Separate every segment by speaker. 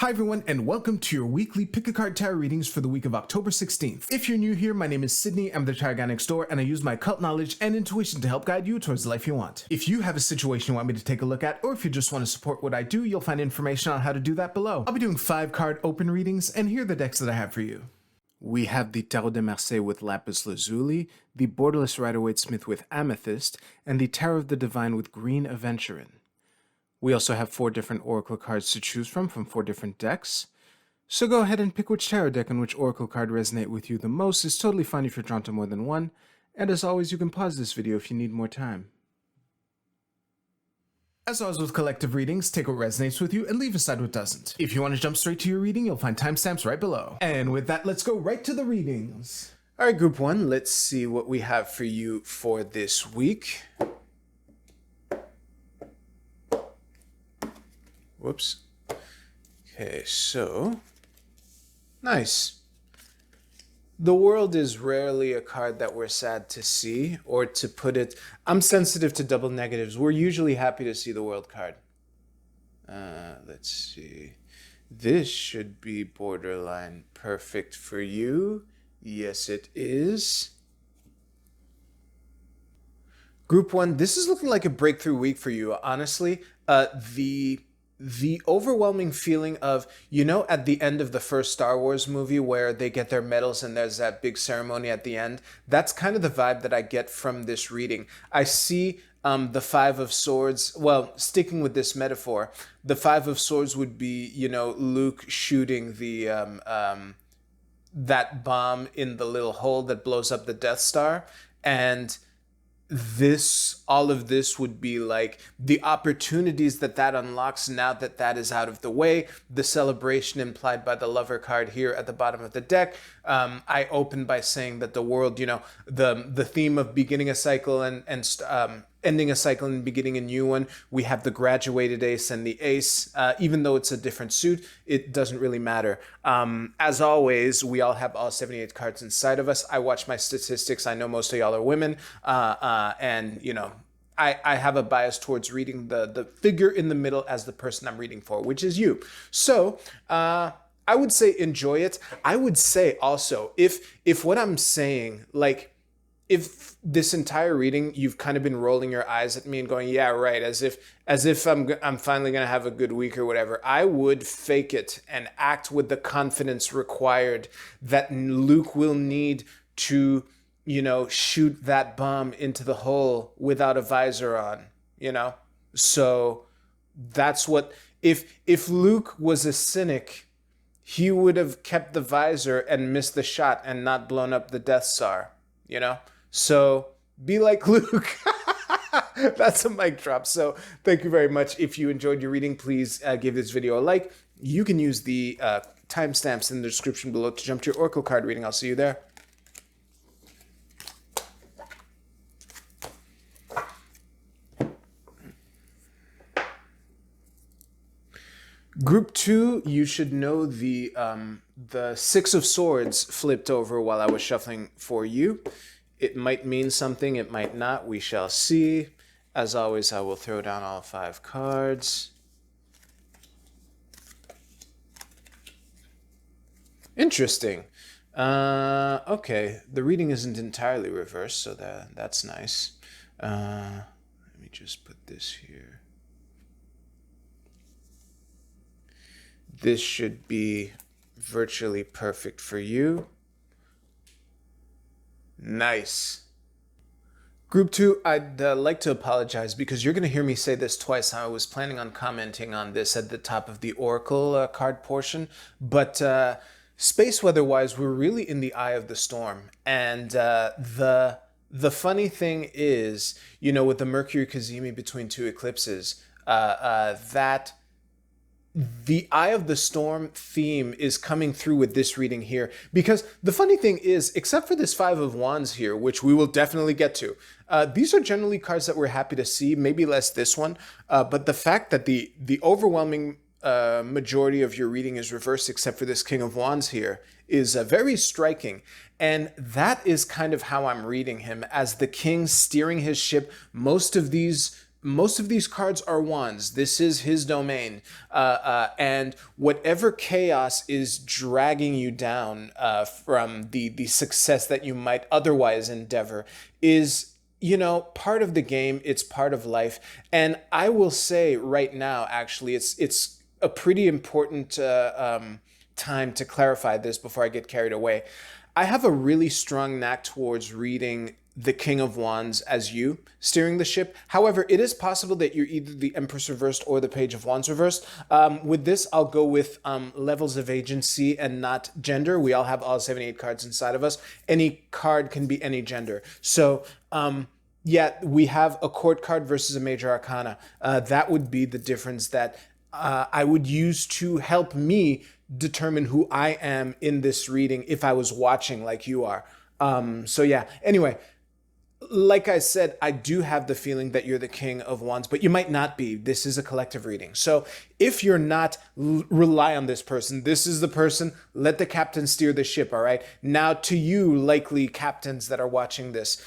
Speaker 1: Hi everyone, and welcome to your weekly Pick a Card Tarot readings for the week of October 16th. If you're new here, my name is Sydney, I'm the Tarot Guy next door, and I use my occult knowledge and intuition to help guide you towards the life you want. If you have a situation you want me to take a look at, or if you just want to support what I do, you'll find information on how to do that below. I'll be doing 5-card open readings, and here are the decks that I have for you. We have the Tarot de Marseille with Lapis Lazuli, the Borderless Rider-Waite-Smith with Amethyst, and the Tarot of the Divine with Green Aventurine. We also have 4 different Oracle cards to choose from 4 different decks. So go ahead and pick which tarot deck and which Oracle card resonate with you the most. It's totally fine if you're drawn to more than one. And as always, you can pause this video if you need more time. As always with collective readings, take what resonates with you and leave aside what doesn't. If you want to jump straight to your reading, you'll find timestamps right below. And with that, let's go right to the readings. Alright, group 1, let's see what we have for you for this week. Whoops. Okay, so... nice. The World is rarely a card that we're sad to see, or to put it, I'm sensitive to double negatives. We're usually happy to see the World card. Let's see. This should be borderline perfect for you. Yes, it is. Group 1, this is looking like a breakthrough week for you, honestly. The overwhelming feeling of, you know, at the end of the first Star Wars movie where they get their medals and there's that big ceremony at the end, that's kind of the vibe that I get from this reading. I see the 5 of Swords, well, sticking with this metaphor, the 5 of Swords would be, you know, Luke shooting the that bomb in the little hole that blows up the Death Star, and all of this would be like the opportunities that unlocks now that that is out of the way, the celebration implied by the Lover card here at the bottom of the deck. I open by saying that the World, you know, the theme of beginning a cycle and ending a cycle and beginning a new one. We have the graduated ace and the ace. Even though it's a different suit, it doesn't really matter. As always, we all have all 78 cards inside of us. I watch my statistics. I know most of y'all are women. And, you know, I have a bias towards reading the figure in the middle as the person I'm reading for, which is you. So, I would say enjoy it. I would say also, if what I'm saying, like, if this entire reading you've kind of been rolling your eyes at me and going, yeah, right, as if I'm finally gonna have a good week or whatever, I would fake it and act with the confidence required that Luke will need to, you know, shoot that bomb into the hole without a visor on, you know? So that's what, if Luke was a cynic, he would have kept the visor and missed the shot and not blown up the Death Star, you know? So be like Luke. That's a mic drop. So thank you very much. If you enjoyed your reading, please give this video a like. You can use the timestamps in the description below to jump to your Oracle card reading. I'll see you there. Group 2, you should know the 6 of Swords flipped over while I was shuffling for you. It might mean something, it might not, we shall see. As always, I will throw down all 5 cards. Interesting. Okay, the reading isn't entirely reversed, so that's nice. Let me just put this here. This should be virtually perfect for you. Nice. Group 2, I'd like to apologize because you're going to hear me say this twice. I was planning on commenting on this at the top of the Oracle card portion, but space weather-wise, we're really in the eye of the storm. And the funny thing is, you know, with the Mercury Cazimi between 2 eclipses, that the eye of the storm theme is coming through with this reading here, because the funny thing is, except for this 5 of Wands here, which we will definitely get to, these are generally cards that we're happy to see, maybe less this one, but the fact that the overwhelming majority of your reading is reversed except for this King of Wands here is very striking. And that is kind of how I'm reading him, as the king steering his ship. Most of these most of these cards are wands. This is his domain. And whatever chaos is dragging you down from the success that you might otherwise endeavor is, you know, part of the game. It's part of life. And I will say right now, actually, it's a pretty important time to clarify this before I get carried away. I have a really strong knack towards reading the King of Wands as you steering the ship. However, it is possible that you're either the Empress reversed or the Page of Wands reversed. With this, I'll go with levels of agency and not gender. We all have all 78 cards inside of us. Any card can be any gender. So, yeah, we have a court card versus a major arcana. That would be the difference that I would use to help me determine who I am in this reading if I was watching like you are. So yeah, anyway, like I said, I do have the feeling that you're the King of Wands, but you might not be. This is a collective reading. So if you're not, rely on this person. This is the person. Let the captain steer the ship, all right? Now to you, likely captains that are watching this.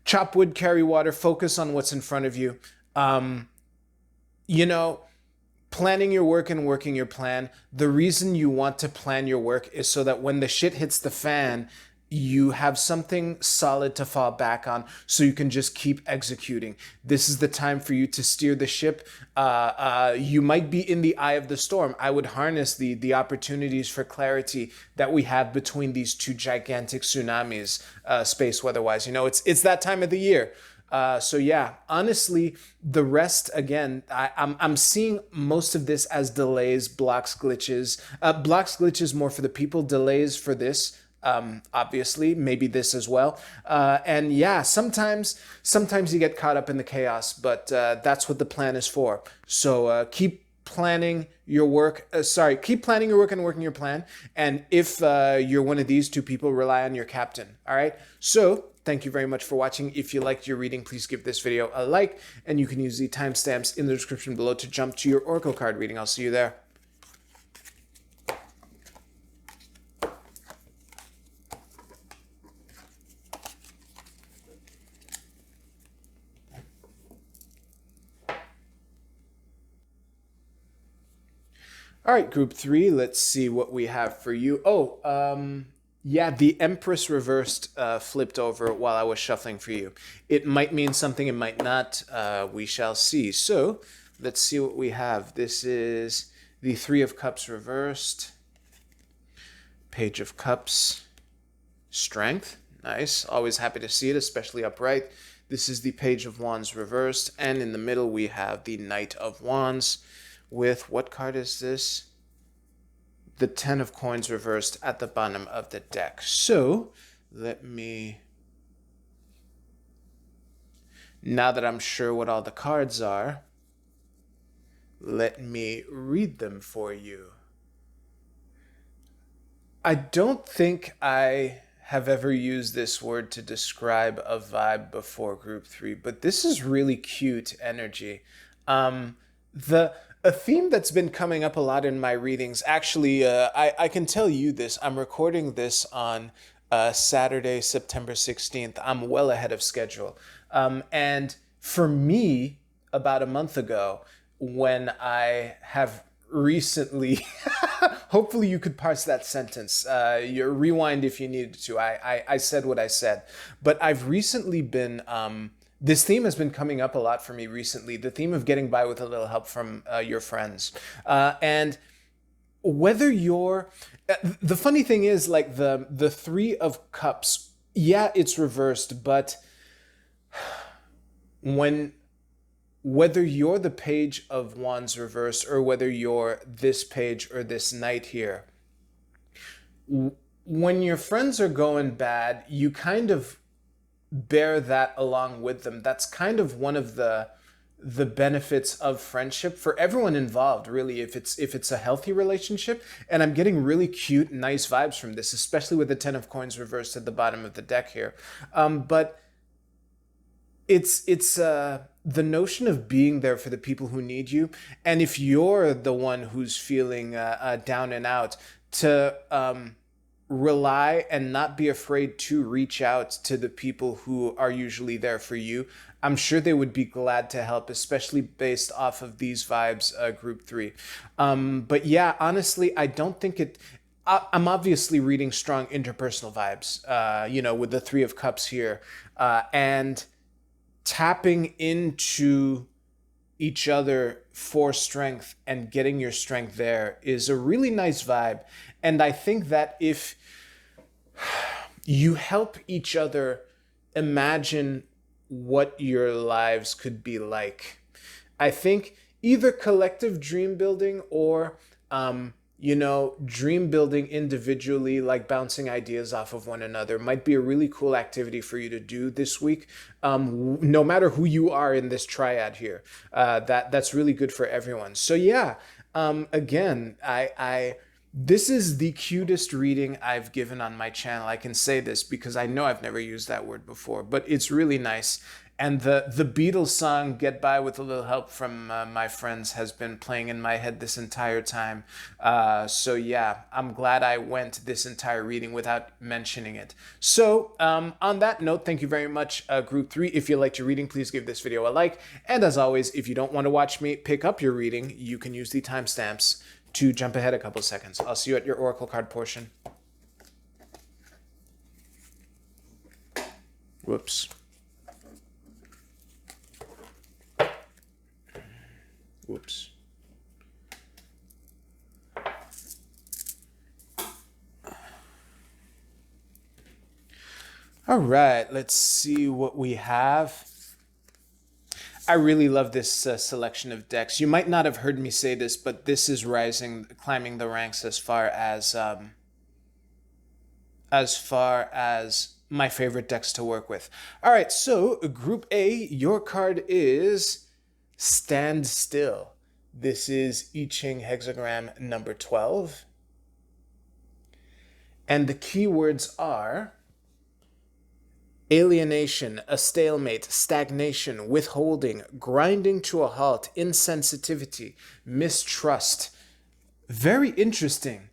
Speaker 1: Chop wood, carry water, focus on what's in front of you. You know, planning your work and working your plan. The reason you want to plan your work is so that when the shit hits the fan, you have something solid to fall back on so you can just keep executing. This is the time for you to steer the ship. You might be in the eye of the storm. I would harness the opportunities for clarity that we have between these two gigantic tsunamis, space weather-wise. You know, it's that time of the year. So yeah, honestly, the rest, again, I'm seeing most of this as delays, blocks, glitches. Blocks, glitches more for the people, delays for this. Obviously, maybe this as well. And yeah, sometimes you get caught up in the chaos, but that's what the plan is for. So keep planning your work. Keep planning your work and working your plan. And if you're one of these two people, rely on your captain. All right. So thank you very much for watching. If you liked your reading, please give this video a like, and you can use the timestamps in the description below to jump to your Oracle card reading. I'll see you there. All right, group 3, let's see what we have for you. Yeah, the Empress reversed flipped over while I was shuffling for you. It might mean something, it might not. We shall see. So let's see what we have. This is the Three of Cups reversed. Page of Cups, Strength. Nice. Always happy to see it, especially upright. This is the Page of Wands reversed. And in the middle, we have the Knight of Wands with, what card is this? The Ten of Coins reversed at the bottom of the deck. So let me, now that I'm sure what all the cards are, let me read them for you. I don't think I have ever used this word to describe a vibe before group 3, but this is really cute energy. A theme that's been coming up a lot in my readings, actually, I can tell you this. I'm recording this on Saturday, September 16th. I'm well ahead of schedule. And for me, about a month ago, when I have recently, hopefully you could parse that sentence. You rewind if you needed to. I said what I said. But I've recently been... this theme has been coming up a lot for me recently, the theme of getting by with a little help from your friends. And whether you're... the funny thing is, like, the Three of Cups, yeah, it's reversed, but whether you're the Page of Wands reversed or whether you're this page or this knight here, when your friends are going bad, you kind of bear that along with them. That's kind of one of the benefits of friendship for everyone involved, really, if it's a healthy relationship. And I'm getting really cute, nice vibes from this, especially with the Ten of Coins reversed at the bottom of the deck here. But it's the notion of being there for the people who need you. And if you're the one who's feeling down and out, to rely and not be afraid to reach out to the people who are usually there for you. I'm sure they would be glad to help, especially based off of these vibes, group 3. But yeah, honestly, I don't think it. I'm obviously reading strong interpersonal vibes, with the 3 of Cups here, and tapping into each other for strength and getting your strength there is a really nice vibe. And I think that if you help each other imagine what your lives could be like, I think either collective dream building or dream building individually, like bouncing ideas off of one another, might be a really cool activity for you to do this week. No matter who you are in this triad here, that's really good for everyone. So yeah, again, I this is the cutest reading I've given on my channel. I can say this because I know I've never used that word before, but it's really nice. And the Beatles song "Get By with a Little Help from My Friends" has been playing in my head this entire time. So yeah, I'm glad I went this entire reading without mentioning it. So on that note, thank you very much, Group 3. If you liked your reading, please give this video a like. And as always, if you don't want to watch me pick up your reading, you can use the timestamps to jump ahead a couple seconds. I'll see you at your Oracle card portion. Whoops. Whoops. All right, let's see what we have. I really love this selection of decks. You might not have heard me say this, but this is climbing the ranks as far as my favorite decks to work with. All right, so Group A, your card is Stand Still. This is I Ching hexagram number 12. And the keywords are alienation, a stalemate, stagnation, withholding, grinding to a halt, insensitivity, mistrust. Very interesting.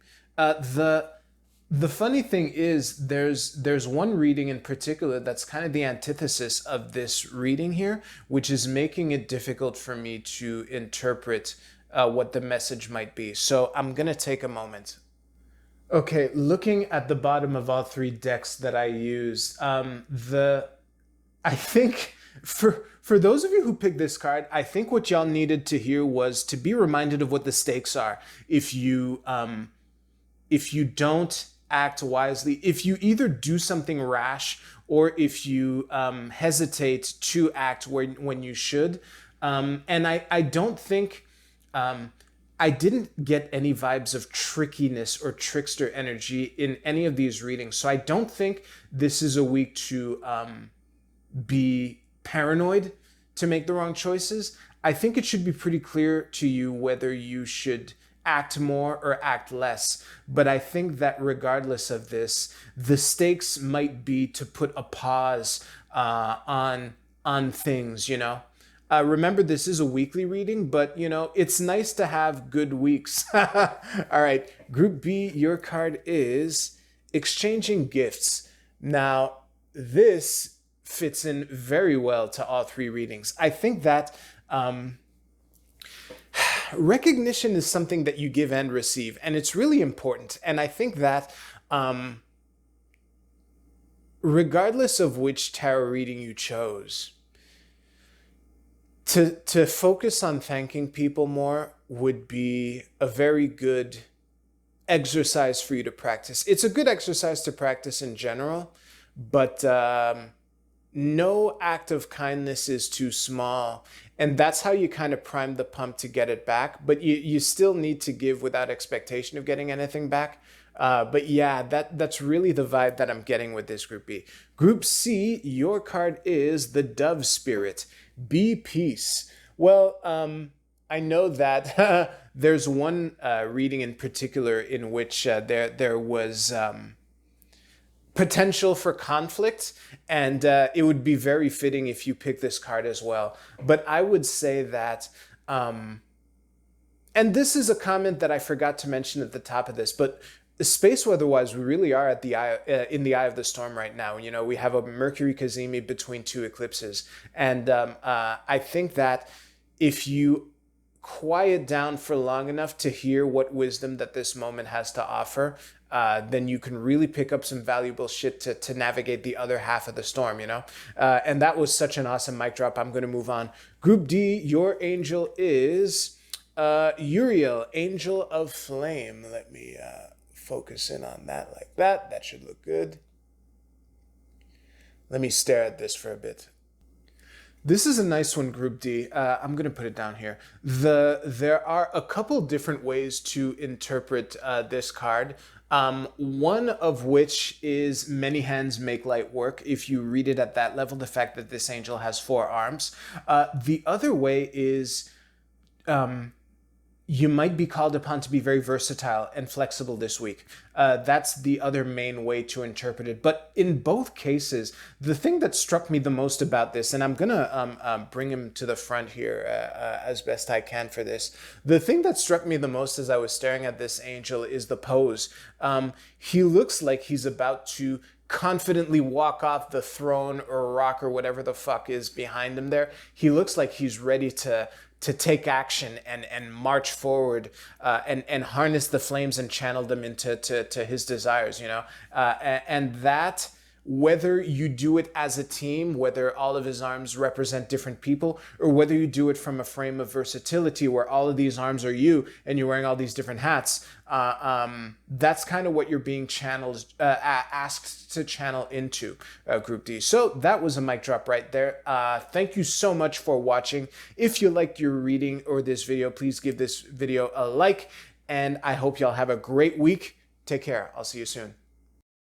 Speaker 1: The funny thing is there's one reading in particular that's kind of the antithesis of this reading here, which is making it difficult for me to interpret what the message might be. So I'm going to take a moment. Okay, looking at the bottom of all 3 decks that I used, I think for those of you who picked this card, I think what y'all needed to hear was to be reminded of what the stakes are. If you don't act wisely, if you either do something rash or if you hesitate to act when you should, and I don't think. I didn't get any vibes of trickiness or trickster energy in any of these readings. So I don't think this is a week to be paranoid to make the wrong choices. I think it should be pretty clear to you whether you should act more or act less. But I think that regardless of this, the stakes might be to put a pause on things, Remember, this is a weekly reading, but, it's nice to have good weeks. All right, Group B, your card is Exchanging Gifts. Now, this fits in very well to all 3 readings. I think that recognition is something that you give and receive, and it's really important. And I think that regardless of which tarot reading you chose, to focus on thanking people more would be a very good exercise for you to practice. It's a good exercise to practice in general, but no act of kindness is too small. And that's how you kind of prime the pump to get it back. But you still need to give without expectation of getting anything back. But yeah, that's really the vibe that I'm getting with this Group B. Group C, your card is the Dove Spirit. Be peace. Well, I know that there's one reading in particular in which there was potential for conflict, and it would be very fitting if you pick this card as well. But I would say that, and this is a comment that I forgot to mention at the top of this, but space weather-wise, we really are at the in the eye of the storm right now. You know, we have a Mercury Cazimi between two eclipses, and I think that if you quiet down for long enough to hear what wisdom that this moment has to offer, then you can really pick up some valuable shit to navigate the other half of the storm, you know? And that was such an awesome mic drop. I'm going to move on. Group D, your angel is Uriel, Angel of Flame. Let me focus in on that like that. That should look good. Let me stare at this for a bit. This is a nice one, Group D. I'm going to put it down here. There are a couple different ways to interpret this card. One of which is many hands make light work. If you read it at that level, the fact that this angel has 4 arms. The other way is you might be called upon to be very versatile and flexible this week. That's the other main way to interpret it. But in both cases, the thing that struck me the most about this, and I'm going to bring him to the front here as best I can for this. The thing that struck me the most as I was staring at this angel is the pose. He looks like he's about to confidently walk off the throne or rock or whatever the fuck is behind him there. He looks like he's ready to take action and march forward and harness the flames and channel them into to his desires, you know? And that, whether you do it as a team, whether all of his arms represent different people, or whether you do it from a frame of versatility where all of these arms are you and you're wearing all these different hats, that's kind of what you're being channeled, asked to channel into, Group D. So that was a mic drop right there. Thank you so much for watching. If you liked your reading or this video, please give this video a like, and I hope y'all have a great week. Take care. I'll see you soon.